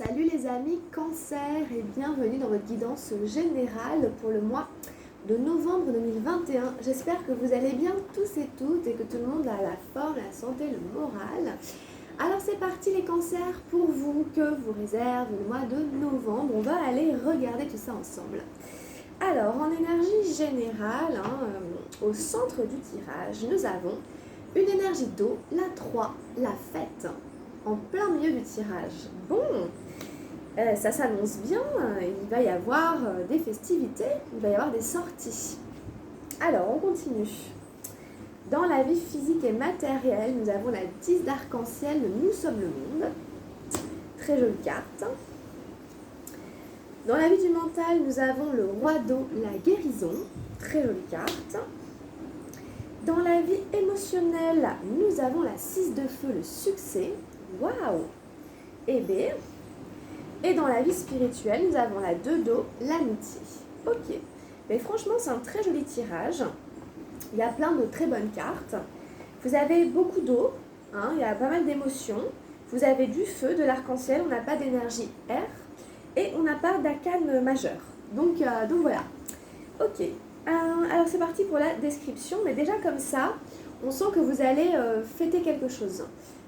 Salut les amis Cancer et bienvenue dans votre guidance générale pour le mois de novembre 2021. J'espère que vous allez bien tous et toutes et que tout le monde a la forme, la santé, le moral. Alors c'est parti les cancers pour vous que vous réserve le mois de novembre. On va aller regarder tout ça ensemble. Alors en énergie générale, au centre du tirage, nous avons une énergie d'eau, la 3, la fête, en plein milieu du tirage. Bon, ça s'annonce bien, il va y avoir des festivités, il va y avoir des sorties. Alors, on continue. Dans la vie physique et matérielle, nous avons la 10 d'arc-en-ciel, nous sommes le monde. Très jolie carte. Dans la vie du mental, nous avons le roi d'eau, la guérison. Très jolie carte. Dans la vie émotionnelle, nous avons la 6 de feu, le succès. Waouh! Eh bien, et dans la vie spirituelle, nous avons la 2 d'eau, l'amitié. Ok, mais franchement, c'est un très joli tirage. Il y a plein de très bonnes cartes. Vous avez beaucoup d'eau, il y a pas mal d'émotions. Vous avez du feu, de l'arc-en-ciel, on n'a pas d'énergie air. Et on n'a pas d'arcane majeur. Donc voilà. Ok, alors c'est parti pour la description. Mais déjà comme ça, on sent que vous allez fêter quelque chose.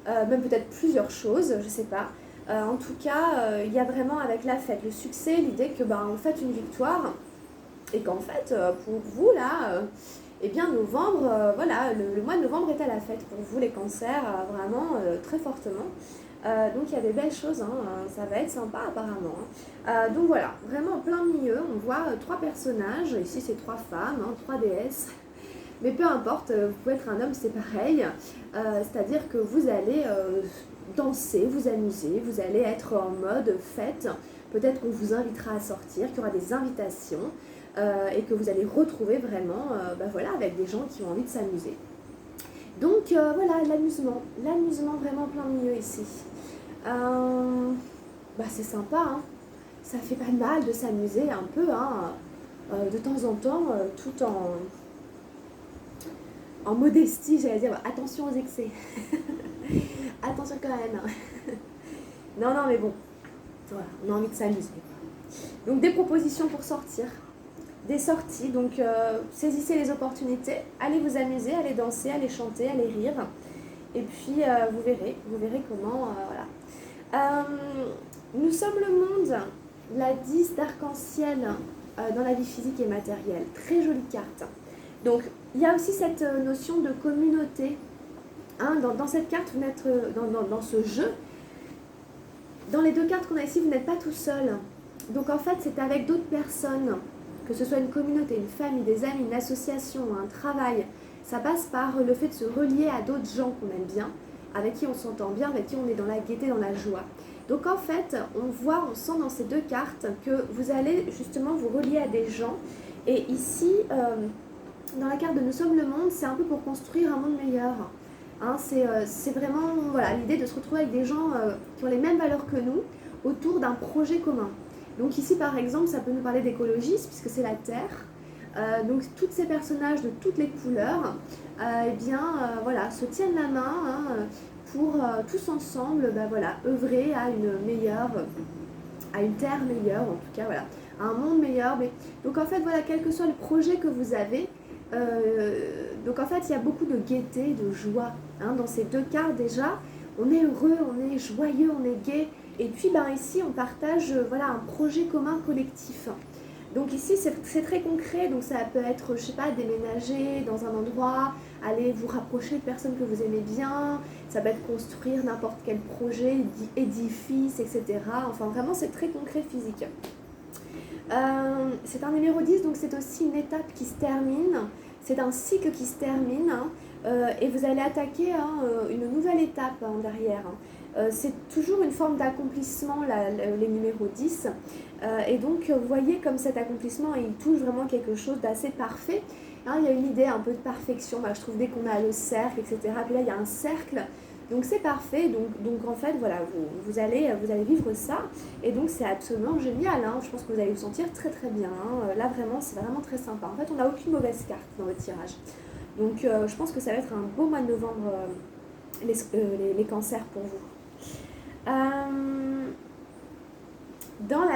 Même peut-être plusieurs choses, je sais pas. En tout cas, il y a vraiment avec la fête, le succès, l'idée que vous faites une victoire et qu'en fait, pour vous là, eh bien novembre, voilà, le mois de novembre est à la fête pour vous les cancers, vraiment très fortement. Donc il y a des belles choses, ça va être sympa apparemment. Donc voilà, vraiment en plein milieu, on voit 3 personnages, ici c'est 3 femmes, 3 déesses. Mais peu importe, vous pouvez être un homme, c'est pareil. C'est-à-dire que vous allez danser, vous amuser, vous allez être en mode fête. Peut-être qu'on vous invitera à sortir, qu'il y aura des invitations et que vous allez retrouver vraiment voilà, avec des gens qui ont envie de s'amuser. Donc voilà, l'amusement vraiment plein milieu ici. C'est sympa, ça fait pas de mal de s'amuser un peu, de temps en temps, tout en modestie, j'allais dire, attention aux excès. Attention quand même. Non, mais bon, voilà, on a envie de s'amuser. Donc des propositions pour sortir, des sorties, donc saisissez les opportunités, allez vous amuser, allez danser, allez chanter, allez rire. Et puis vous verrez comment, voilà. Nous sommes le monde, la 10 d'arc-en-ciel dans la vie physique et matérielle. Très jolie carte. Donc, il y a aussi cette notion de communauté. Dans cette carte, vous n'êtes dans ce jeu. Dans les 2 cartes qu'on a ici, vous n'êtes pas tout seul. Donc, en fait, c'est avec d'autres personnes, que ce soit une communauté, une famille, des amis, une association, un travail. Ça passe par le fait de se relier à d'autres gens qu'on aime bien, avec qui on s'entend bien, avec qui on est dans la gaieté, dans la joie. Donc en fait, on sent dans ces 2 cartes que vous allez justement vous relier à des gens. Et ici, dans la carte de Nous sommes le monde, c'est un peu pour construire un monde meilleur. C'est vraiment voilà, l'idée de se retrouver avec des gens qui ont les mêmes valeurs que nous, autour d'un projet commun. Donc ici par exemple, ça peut nous parler d'écologisme, puisque c'est la Terre. Donc tous ces personnages de toutes les couleurs voilà, se tiennent la main pour tous ensemble œuvrer à une terre meilleure, en tout cas voilà, à un monde meilleur. Donc en fait voilà, quel que soit le projet que vous avez, donc en fait il y a beaucoup de gaieté, de joie dans ces 2 cartes déjà. On est heureux, on est joyeux, on est gai, et puis ici on partage voilà, un projet commun collectif. Donc ici c'est très concret, donc ça peut être, je sais pas, déménager dans un endroit, aller vous rapprocher de personnes que vous aimez bien, ça peut être construire n'importe quel projet, édifice, etc. Enfin vraiment c'est très concret physique. C'est un numéro 10, donc c'est aussi une étape qui se termine, c'est un cycle qui se termine, et vous allez attaquer une nouvelle étape derrière. C'est toujours une forme d'accomplissement, les numéros 10. Et donc, vous voyez comme cet accomplissement, il touche vraiment quelque chose d'assez parfait. Il y a une idée un peu de perfection, je trouve, dès qu'on a le cercle, etc. Puis là, il y a un cercle. Donc, c'est parfait. Donc en fait, voilà, vous allez vivre ça. Et donc, c'est absolument génial. Je pense que vous allez vous sentir très, très bien. Là, vraiment, c'est vraiment très sympa. En fait, on n'a aucune mauvaise carte dans votre tirage. Donc, je pense que ça va être un beau mois de novembre, les cancers pour vous.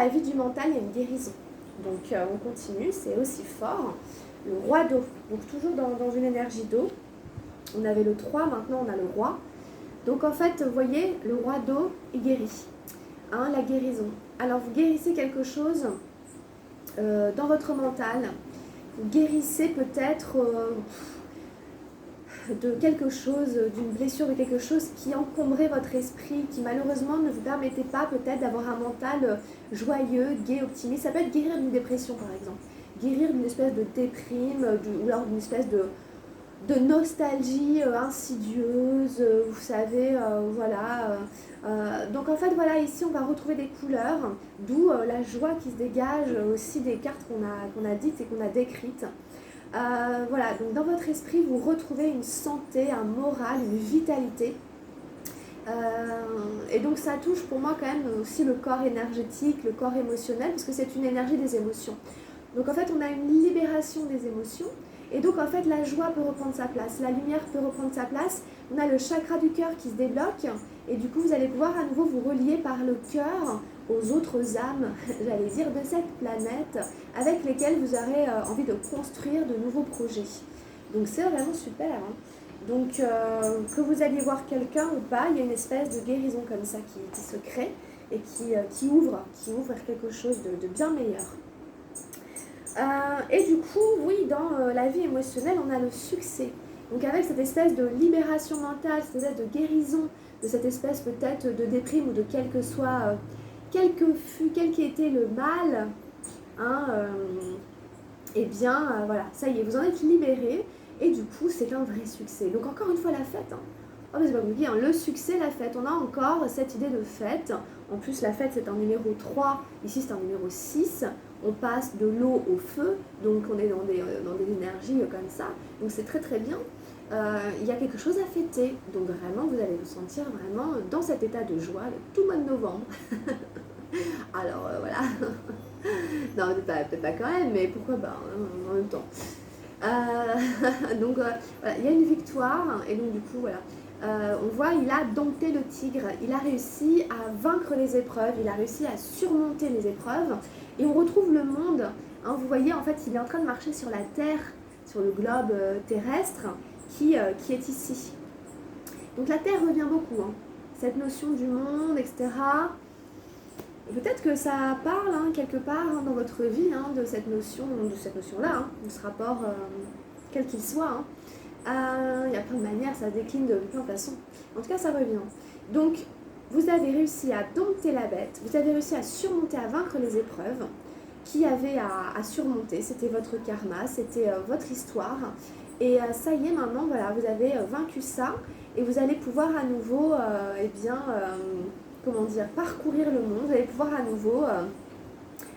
la vie du mental, il y a une guérison. Donc on continue, c'est aussi fort. Le roi d'eau, donc toujours dans une énergie d'eau. On avait le 3, maintenant on a le roi. Donc en fait, vous voyez, le roi d'eau, il guérit. Hein, la guérison. Alors vous guérissez quelque chose dans votre mental. Vous guérissez peut-être de quelque chose, d'une blessure, de quelque chose qui encombrait votre esprit, qui malheureusement ne vous permettait pas peut-être d'avoir un mental joyeux, gai, optimiste. Ça peut être guérir d'une dépression par exemple. Guérir d'une espèce de déprime, ou alors d'une espèce de nostalgie insidieuse, vous savez, voilà. Donc en fait, voilà, ici on va retrouver des couleurs, d'où la joie qui se dégage aussi des cartes qu'on a dites et qu'on a décrites. Voilà, donc dans votre esprit, vous retrouvez une santé, un moral, une vitalité. Et donc ça touche pour moi quand même aussi le corps énergétique, le corps émotionnel, parce que c'est une énergie des émotions. Donc en fait, on a une libération des émotions. Et donc en fait, la joie peut reprendre sa place, la lumière peut reprendre sa place. On a le chakra du cœur qui se débloque. Et du coup, vous allez pouvoir à nouveau vous relier par le cœur aux autres âmes, j'allais dire, de cette planète, avec lesquelles vous aurez envie de construire de nouveaux projets. Donc c'est vraiment super. Hein. Donc que vous alliez voir quelqu'un ou pas, il y a une espèce de guérison comme ça qui se crée et qui ouvre vers quelque chose de bien meilleur. Et du coup, oui, dans la vie émotionnelle, on a le succès. Donc avec cette espèce de libération mentale, cette espèce de guérison, de cette espèce peut-être de déprime ou de quel que soit, quel qu'ait été le mal, hein, eh bien, voilà, ça y est, vous en êtes libéré, et du coup, c'est un vrai succès. Donc encore une fois, la fête. Hein. Oh, mais c'est pas compliqué, hein. Le succès, la fête. On a encore cette idée de fête. En plus, la fête, c'est un numéro 3. Ici, c'est un numéro 6. On passe de l'eau au feu. Donc, on est dans des énergies comme ça. Donc, c'est très, très bien. Il y a quelque chose à fêter. Donc, vraiment, vous allez vous sentir vraiment dans cet état de joie le tout mois de novembre. Alors, voilà. Non, peut-être pas quand même, mais pourquoi pas, en même temps. Donc, voilà, il y a une victoire. Et donc, du coup, voilà. On voit, il a dompté le tigre, il a réussi à vaincre les épreuves, il a réussi à surmonter les épreuves. Et on retrouve le monde, hein, vous voyez, en fait, il est en train de marcher sur la Terre, sur le globe terrestre qui est ici. Donc la Terre revient beaucoup, hein, cette notion du monde, etc. Et peut-être que ça parle hein, quelque part hein, dans votre vie hein, de cette notion-là, hein, de ce rapport, quel qu'il soit. Hein. Il y a plein de manières, ça décline de plein de façons. En tout cas, ça revient. Donc, vous avez réussi à dompter la bête, vous avez réussi à surmonter, à vaincre les épreuves qu'il y avait à surmonter. C'était votre karma, c'était votre histoire. Et ça y est, maintenant, voilà, vous avez vaincu ça et vous allez pouvoir à nouveau, parcourir le monde. Vous allez pouvoir à nouveau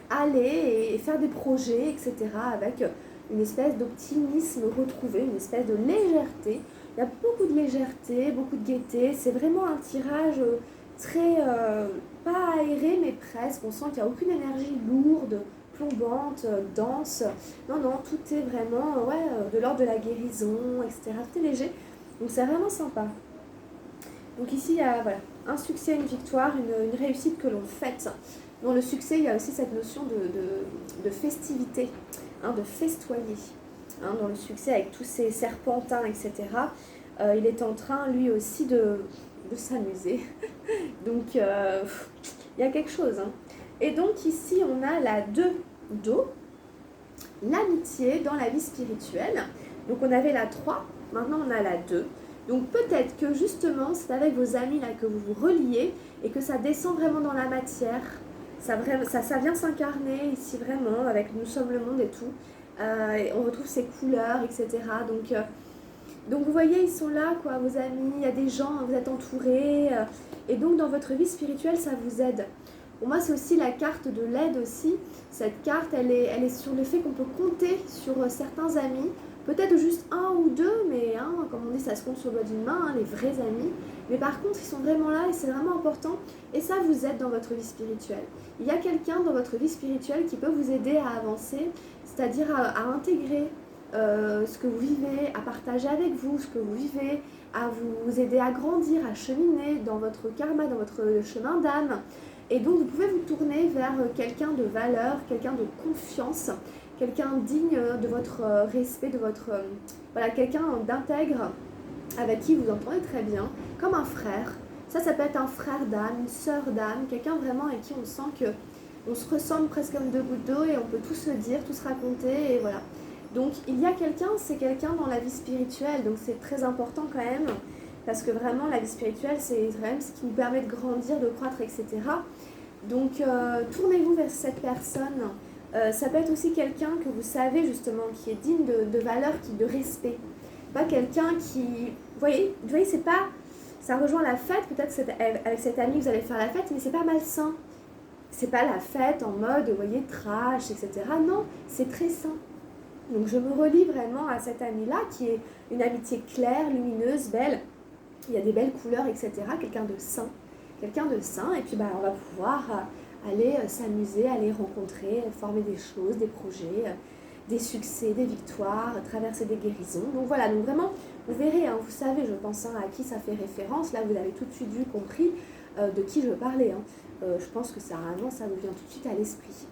aller et faire des projets, etc. avec une espèce d'optimisme retrouvé, une espèce de légèreté. Il y a beaucoup de légèreté, beaucoup de gaieté. C'est vraiment un tirage très, pas aéré, mais presque. On sent qu'il n'y a aucune énergie lourde, plombante, dense. Non, tout est vraiment de l'ordre de la guérison, etc. Tout est léger. Donc c'est vraiment sympa. Donc ici, il y a un succès, une victoire, une réussite que l'on fête. Dans le succès, il y a aussi cette notion de festivité, hein, de festoyer. Hein, dans le succès, avec tous ces serpentins, etc., il est en train, lui aussi, de s'amuser. Donc, il y a quelque chose. Hein. Et donc, ici, on a la 2 d'eau, l'amitié dans la vie spirituelle. Donc, on avait la 3, maintenant on a la 2. Donc peut-être que justement, c'est avec vos amis là que vous vous reliez et que ça descend vraiment dans la matière. Ça vient s'incarner ici vraiment avec Nous sommes le monde et tout. Et on retrouve ces couleurs, etc. Donc vous voyez, ils sont là, quoi, vos amis, il y a des gens, vous êtes entourés. Et donc dans votre vie spirituelle, ça vous aide. Pour moi, c'est aussi la carte de l'aide aussi. Cette carte, elle est sur le fait qu'on peut compter sur certains amis. Peut-être juste un ou deux, mais comme on dit, ça se compte sur le doigt d'une main, les vrais amis. Mais par contre, ils sont vraiment là et c'est vraiment important. Et ça vous aide dans votre vie spirituelle. Il y a quelqu'un dans votre vie spirituelle qui peut vous aider à avancer, c'est-à-dire à intégrer ce que vous vivez, à partager avec vous ce que vous vivez, à vous aider à grandir, à cheminer dans votre karma, dans votre chemin d'âme. Et donc vous pouvez vous tourner vers quelqu'un de valeur, quelqu'un de confiance, quelqu'un digne de votre respect, de votre voilà, quelqu'un d'intègre avec qui vous entendez très bien, comme un frère. Ça peut être un frère d'âme, une sœur d'âme, quelqu'un vraiment avec qui on sent que on se ressemble presque comme deux gouttes d'eau et on peut tout se dire, tout se raconter et voilà. Donc il y a quelqu'un, c'est quelqu'un dans la vie spirituelle, donc c'est très important quand même, parce que vraiment la vie spirituelle c'est quand même ce qui nous permet de grandir, de croître, etc. Donc tournez-vous vers cette personne. Ça peut être aussi quelqu'un que vous savez justement qui est digne de valeur, de respect. Pas quelqu'un qui... Vous voyez, c'est pas... Ça rejoint la fête, peut-être avec cet ami vous allez faire la fête, mais c'est pas malsain. C'est pas la fête en mode, vous voyez, trash, etc. Non, c'est très sain. Donc je me relie vraiment à cette amie-là, qui est une amitié claire, lumineuse, belle. Il y a des belles couleurs, etc. Quelqu'un de sain. Et puis on va pouvoir aller s'amuser, aller rencontrer, former des choses, des projets, des succès, des victoires, traverser des guérisons. Donc voilà, donc vraiment, vous verrez, hein, vous savez, je pense, à qui ça fait référence. Là, vous avez tout de suite vu, compris de qui je parlais. Je pense que ça vous vient tout de suite à l'esprit.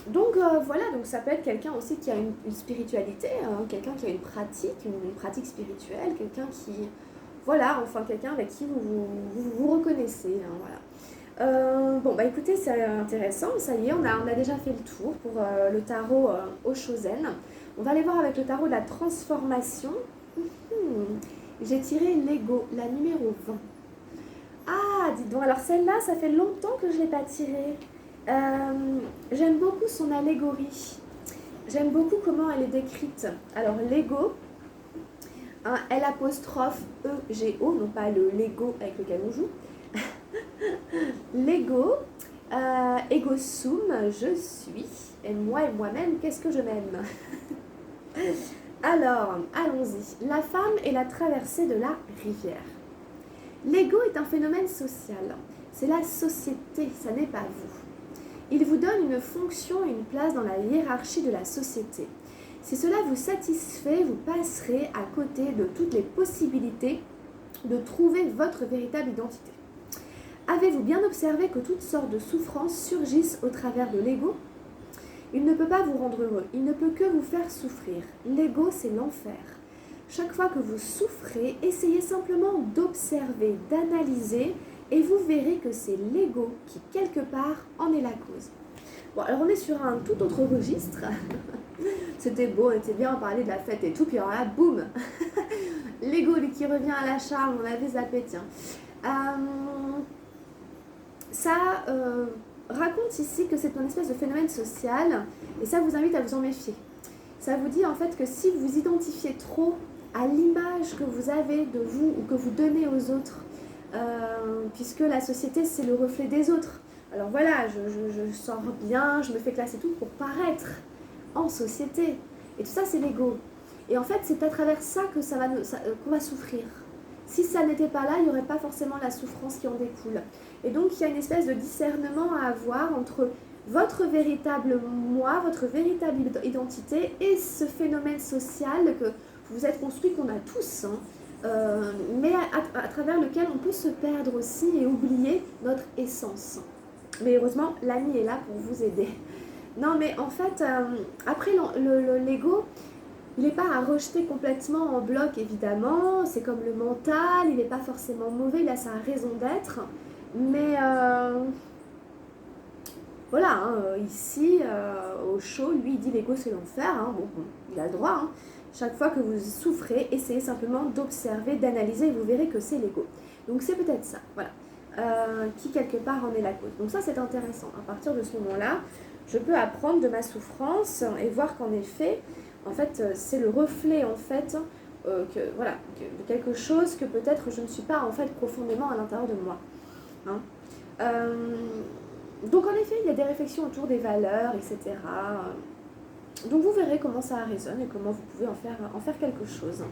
Donc voilà, donc ça peut être quelqu'un aussi qui a une spiritualité, hein, quelqu'un qui a une pratique spirituelle, quelqu'un qui... Voilà, enfin quelqu'un avec qui vous reconnaissez. Hein, voilà. Écoutez, c'est intéressant, ça y est, on a déjà fait le tour pour le tarot Oshozen. On va aller voir avec le tarot de la transformation. J'ai tiré l'ego, la numéro 20. Ah, dis donc, alors celle-là, ça fait longtemps que je ne l'ai pas tirée. J'aime beaucoup son allégorie. J'aime beaucoup comment elle est décrite. Alors, l'ego, L''E-G-O, non pas le Lego avec lequel on joue. L'ego, ego sum, je suis, et moi et moi-même, qu'est-ce que je m'aime? Alors, allons-y. La femme et la traversée de la rivière. L'ego est un phénomène social. C'est la société, ça n'est pas vous. Il vous donne une fonction et une place dans la hiérarchie de la société. Si cela vous satisfait, vous passerez à côté de toutes les possibilités de trouver votre véritable identité. Avez-vous bien observé que toutes sortes de souffrances surgissent au travers de l'ego? Il ne peut pas vous rendre heureux, il ne peut que vous faire souffrir. L'ego, c'est l'enfer. Chaque fois que vous souffrez, essayez simplement d'observer, d'analyser, et vous verrez que c'est l'ego qui, quelque part, en est la cause. Bon, alors on est sur un tout autre registre. C'était beau, on était bien, on parlait de la fête et tout, puis alors là, boum. L'ego qui revient à la charge, on avait zappé, tiens. Ça raconte ici que c'est une espèce de phénomène social, et ça vous invite à vous en méfier. Ça vous dit en fait que si vous identifiez trop à l'image que vous avez de vous ou que vous donnez aux autres, puisque la société c'est le reflet des autres. Alors voilà, je sors bien, je me fais classe et tout pour paraître en société. Et tout ça c'est l'ego. Et en fait c'est à travers ça que qu'on va souffrir. Si ça n'était pas là, il n'y aurait pas forcément la souffrance qui en découle. Et donc il y a une espèce de discernement à avoir entre votre véritable moi, votre véritable identité et ce phénomène social que vous êtes construit, qu'on a tous, mais à travers lequel on peut se perdre aussi et oublier notre essence. Mais heureusement, l'ami est là pour vous aider. Non, mais en fait, après l'ego, il n'est pas à rejeter complètement en bloc, évidemment. C'est comme le mental, il n'est pas forcément mauvais, il a sa raison d'être. Mais voilà, ici, au show, lui, il dit l'ego c'est l'enfer. Bon, il a le droit. Chaque fois que vous souffrez, essayez simplement d'observer, d'analyser et vous verrez que c'est l'ego. Donc c'est peut-être ça, voilà. Qui quelque part en est la cause. Donc ça c'est intéressant. À partir de ce moment-là, je peux apprendre de ma souffrance et voir qu'en effet, en fait, c'est le reflet en fait de quelque chose que peut-être je ne suis pas en fait profondément à l'intérieur de moi. Donc en effet, il y a des réflexions autour des valeurs, etc. Donc vous verrez comment ça résonne et comment vous pouvez en faire quelque chose.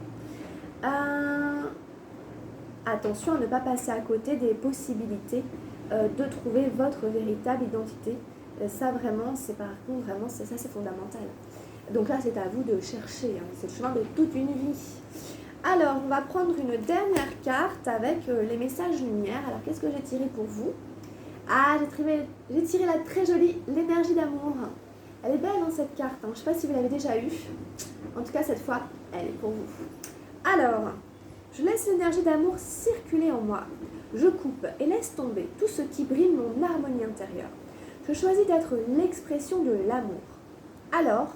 Attention à ne pas passer à côté des possibilités de trouver votre véritable identité. Ça vraiment, c'est fondamental. Donc là, c'est à vous de chercher. C'est le chemin de toute une vie. Alors, on va prendre une dernière carte avec les messages lumière. Alors, qu'est-ce que j'ai tiré pour vous? Ah, j'ai tiré la très jolie, l'énergie d'amour. Elle est belle dans cette carte, hein. Je ne sais pas si vous l'avez déjà eue. En tout cas, cette fois, elle est pour vous. Alors, je laisse l'énergie d'amour circuler en moi. Je coupe et laisse tomber tout ce qui brime mon harmonie intérieure. Je choisis d'être l'expression de l'amour. Alors,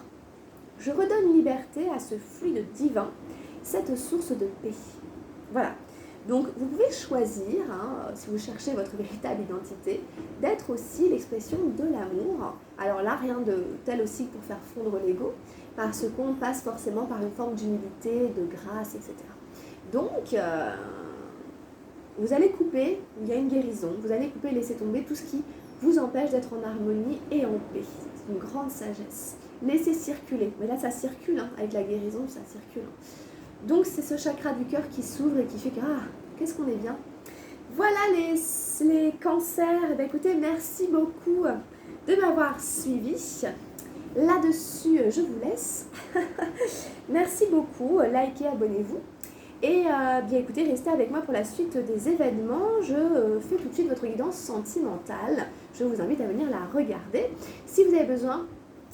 je redonne liberté à ce fluide divin, cette source de paix. Voilà. Donc, vous pouvez choisir, hein, si vous cherchez votre véritable identité, d'être aussi l'expression de l'amour. Alors là, rien de tel aussi pour faire fondre l'ego, parce qu'on passe forcément par une forme d'humilité, de grâce, etc. Donc, vous allez couper, il y a une guérison, vous allez couper, laisser tomber tout ce qui vous empêche d'être en harmonie et en paix. C'est une grande sagesse. Laissez circuler. Mais là, ça circule, hein, avec la guérison, ça circule. Donc, c'est ce chakra du cœur qui s'ouvre et qui fait que, qu'est-ce qu'on est bien. Voilà les cancers. Eh bien, écoutez, merci beaucoup de m'avoir suivi. Là-dessus, je vous laisse. Merci beaucoup. Likez, abonnez-vous. Et bien écoutez, restez avec moi pour la suite des événements. Je fais tout de suite votre guidance sentimentale. Je vous invite à venir la regarder. Si vous avez besoin,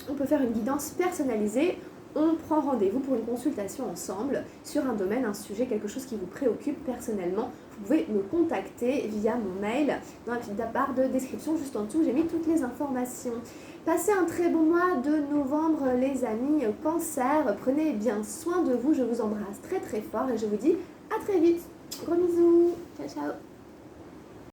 on peut faire une guidance personnalisée. On prend rendez-vous pour une consultation ensemble sur un domaine, un sujet, quelque chose qui vous préoccupe personnellement. Vous pouvez me contacter via mon mail dans la petite barre de description juste en dessous. J'ai mis toutes les informations. Passez un très bon mois de novembre les amis Cancer. Prenez bien soin de vous. Je vous embrasse très très fort et je vous dis à très vite. Gros bisous. Ciao ciao.